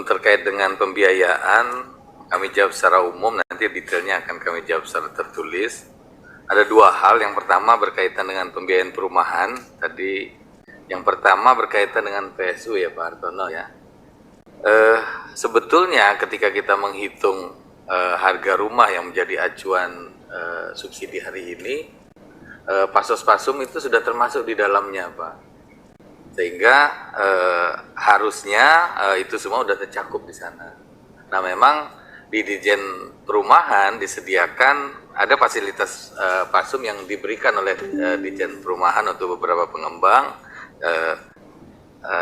terkait dengan pembiayaan, kami jawab secara umum, nanti detailnya akan kami jawab secara tertulis. Ada dua hal, yang pertama berkaitan dengan pembiayaan perumahan. Tadi yang pertama berkaitan dengan PSU ya Pak Hartono ya. Sebetulnya ketika kita menghitung harga rumah yang menjadi acuan subsidi hari ini, pasos-pasum itu sudah termasuk di dalamnya Pak. Sehingga harusnya itu semua sudah tercakup di sana. Nah memang di Dijen Perumahan disediakan ada fasilitas pasum yang diberikan oleh Dijen Perumahan untuk beberapa pengembang.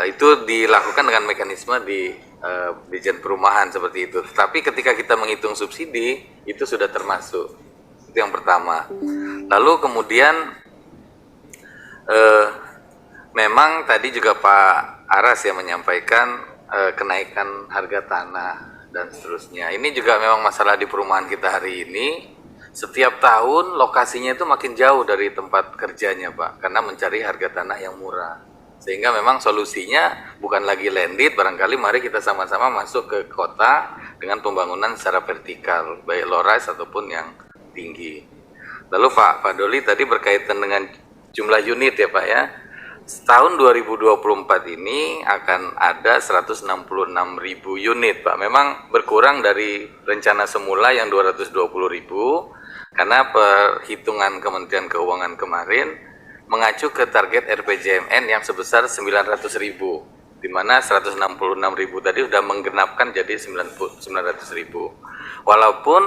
Itu dilakukan dengan mekanisme di Dijen Perumahan seperti itu. Tapi ketika kita menghitung subsidi itu sudah termasuk. Itu yang pertama. Lalu kemudian memang tadi juga Pak Aras yang menyampaikan kenaikan harga tanah dan seterusnya. Ini juga memang masalah di perumahan kita hari ini. Setiap tahun lokasinya itu makin jauh dari tempat kerjanya Pak, karena mencari harga tanah yang murah. Sehingga memang solusinya bukan lagi landed, barangkali mari kita sama-sama masuk ke kota dengan pembangunan secara vertikal, baik low rise ataupun yang tinggi. Lalu Pak Doli tadi berkaitan dengan jumlah unit ya Pak ya. Tahun 2024 ini akan ada 166.000 unit Pak. Memang berkurang dari rencana semula yang 220.000 karena perhitungan Kementerian Keuangan kemarin mengacu ke target RPJMN yang sebesar 900.000, di mana 166.000 tadi sudah menggenapkan jadi 900.000. Walaupun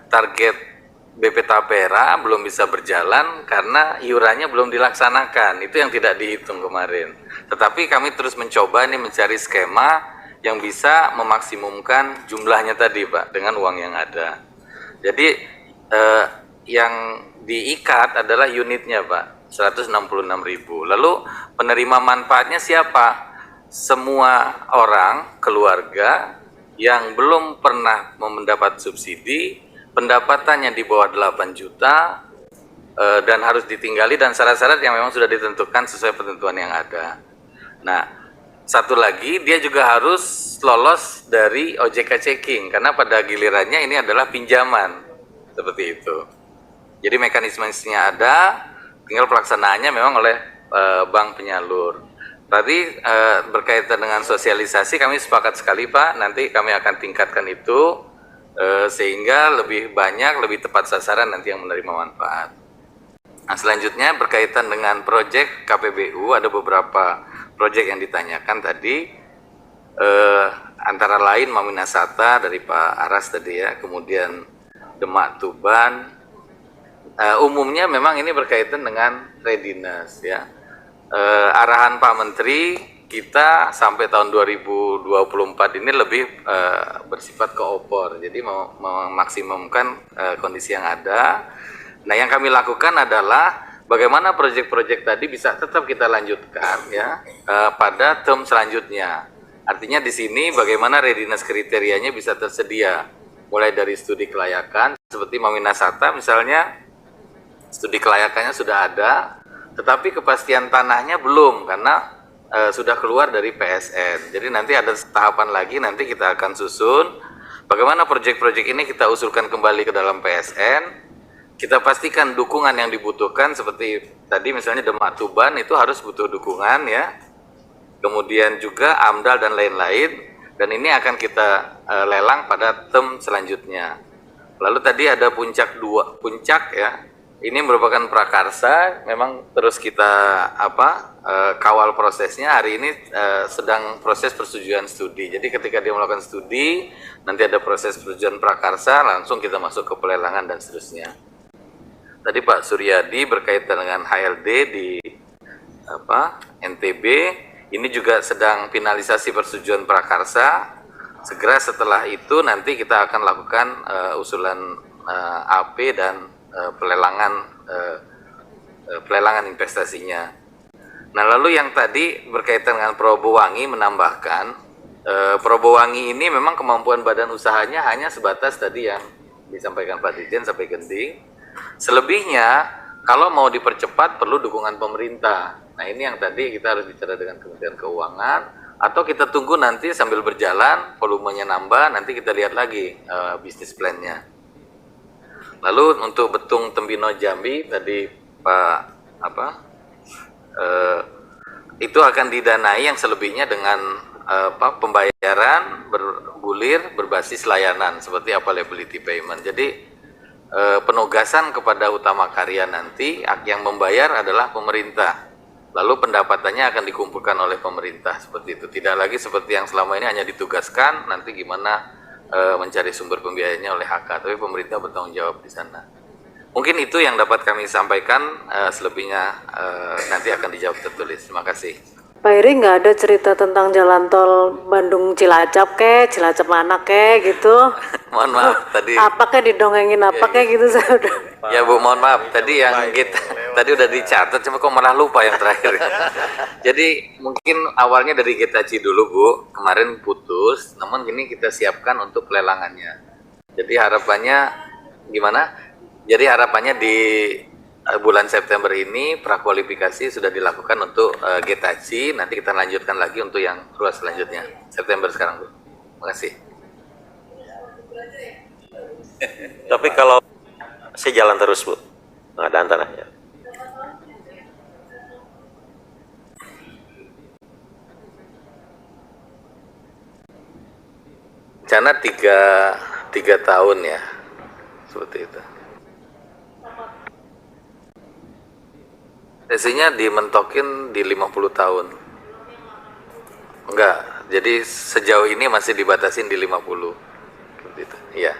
target BP Tapera belum bisa berjalan karena iurannya belum dilaksanakan, itu yang tidak dihitung kemarin. Tetapi kami terus mencoba ini mencari skema yang bisa memaksimumkan jumlahnya tadi Pak dengan uang yang ada. Jadi yang diikat adalah unitnya Pak, 166.000. Lalu penerima manfaatnya siapa? Semua orang, keluarga yang belum pernah mendapat subsidi, pendapatannya di bawah 8 juta dan harus ditinggali dan syarat-syarat yang memang sudah ditentukan sesuai ketentuan yang ada. Nah, satu lagi dia juga harus lolos dari OJK checking karena pada gilirannya ini adalah pinjaman seperti itu. Jadi mekanismenya ada, tinggal pelaksanaannya memang oleh bank penyalur. Tadi berkaitan dengan sosialisasi kami sepakat sekali Pak, nanti kami akan tingkatkan itu sehingga lebih banyak, lebih tepat sasaran nanti yang menerima manfaat. Nah, selanjutnya berkaitan dengan proyek KPBU, ada beberapa proyek yang ditanyakan tadi, antara lain Maminasata dari Pak Aras tadi ya, kemudian Demak Tuban. Umumnya memang ini berkaitan dengan readiness ya. Arahan Pak Menteri kita sampai tahun 2024 ini lebih bersifat koopor, jadi memaksimumkan kondisi yang ada. Nah, yang kami lakukan adalah bagaimana proyek-proyek tadi bisa tetap kita lanjutkan ya pada term selanjutnya. Artinya di sini bagaimana readiness kriterianya bisa tersedia, mulai dari studi kelayakan seperti Maminasata misalnya, studi kelayakannya sudah ada, tetapi kepastian tanahnya belum karena sudah keluar dari PSN. Jadi nanti ada tahapan lagi, nanti kita akan susun bagaimana proyek-proyek ini kita usulkan kembali ke dalam PSN. Kita pastikan dukungan yang dibutuhkan seperti tadi misalnya Demak Tuban itu harus butuh dukungan ya. Kemudian juga AMDAL dan lain-lain, dan ini akan kita lelang pada term selanjutnya. Lalu tadi ada puncak ya. Ini merupakan prakarsa, memang terus kita kawal prosesnya. Hari ini sedang proses persetujuan studi. Jadi ketika dia melakukan studi, nanti ada proses persetujuan prakarsa, langsung kita masuk ke pelelangan dan seterusnya. Tadi Pak Suryadi berkaitan dengan HLD di NTB, ini juga sedang finalisasi persetujuan prakarsa. Segera setelah itu nanti kita akan lakukan usulan AP dan pelelangan investasinya. Nah, lalu yang tadi berkaitan dengan Probowangi menambahkan, Probowangi ini memang kemampuan badan usahanya hanya sebatas tadi yang disampaikan Pak Dirjen sampai Genting. Selebihnya kalau mau dipercepat perlu dukungan pemerintah. Nah, ini yang tadi kita harus bicara dengan Kementerian Keuangan Atau kita tunggu nanti sambil berjalan, volumenya nambah, nanti kita lihat lagi bisnis plan-nya. Lalu untuk Betung Tembino Jambi tadi Pak itu akan didanai yang selebihnya dengan pembayaran bergulir berbasis layanan seperti availability payment. Jadi penugasan kepada utama karya nanti yang membayar adalah pemerintah. Lalu pendapatannya akan dikumpulkan oleh pemerintah seperti itu. Tidak lagi seperti yang selama ini hanya ditugaskan nanti gimana mencari sumber pembiayaannya oleh HK, tapi pemerintah bertanggung jawab di sana. Mungkin itu yang dapat kami sampaikan, selebihnya nanti akan dijawab tertulis. Terima kasih. Pak Iri, nggak ada cerita tentang jalan tol Bandung Cilacap Cilacap mana gitu? Mohon maaf tadi. Apa didongengin apa gitu saya udah. Ya Bu, mohon maaf tadi yang kita tadi udah dicatat, cuma kok malah lupa yang terakhir. Jadi mungkin awalnya dari Getachi dulu Bu, kemarin putus, namun ini kita siapkan untuk pelelangannya. Jadi harapannya gimana? Jadi harapannya di bulan September ini prakualifikasi sudah dilakukan untuk Getachi, nanti kita lanjutkan lagi untuk yang ruas selanjutnya. September sekarang Bu. Terima kasih. Tapi kalau saya jalan terus Bu, nggak ada antaranya. Rencana 3 tahun ya, seperti itu. Isinya dimentokin di 50 tahun. Enggak, jadi sejauh ini masih dibatasin di 50. Gitu. Iya.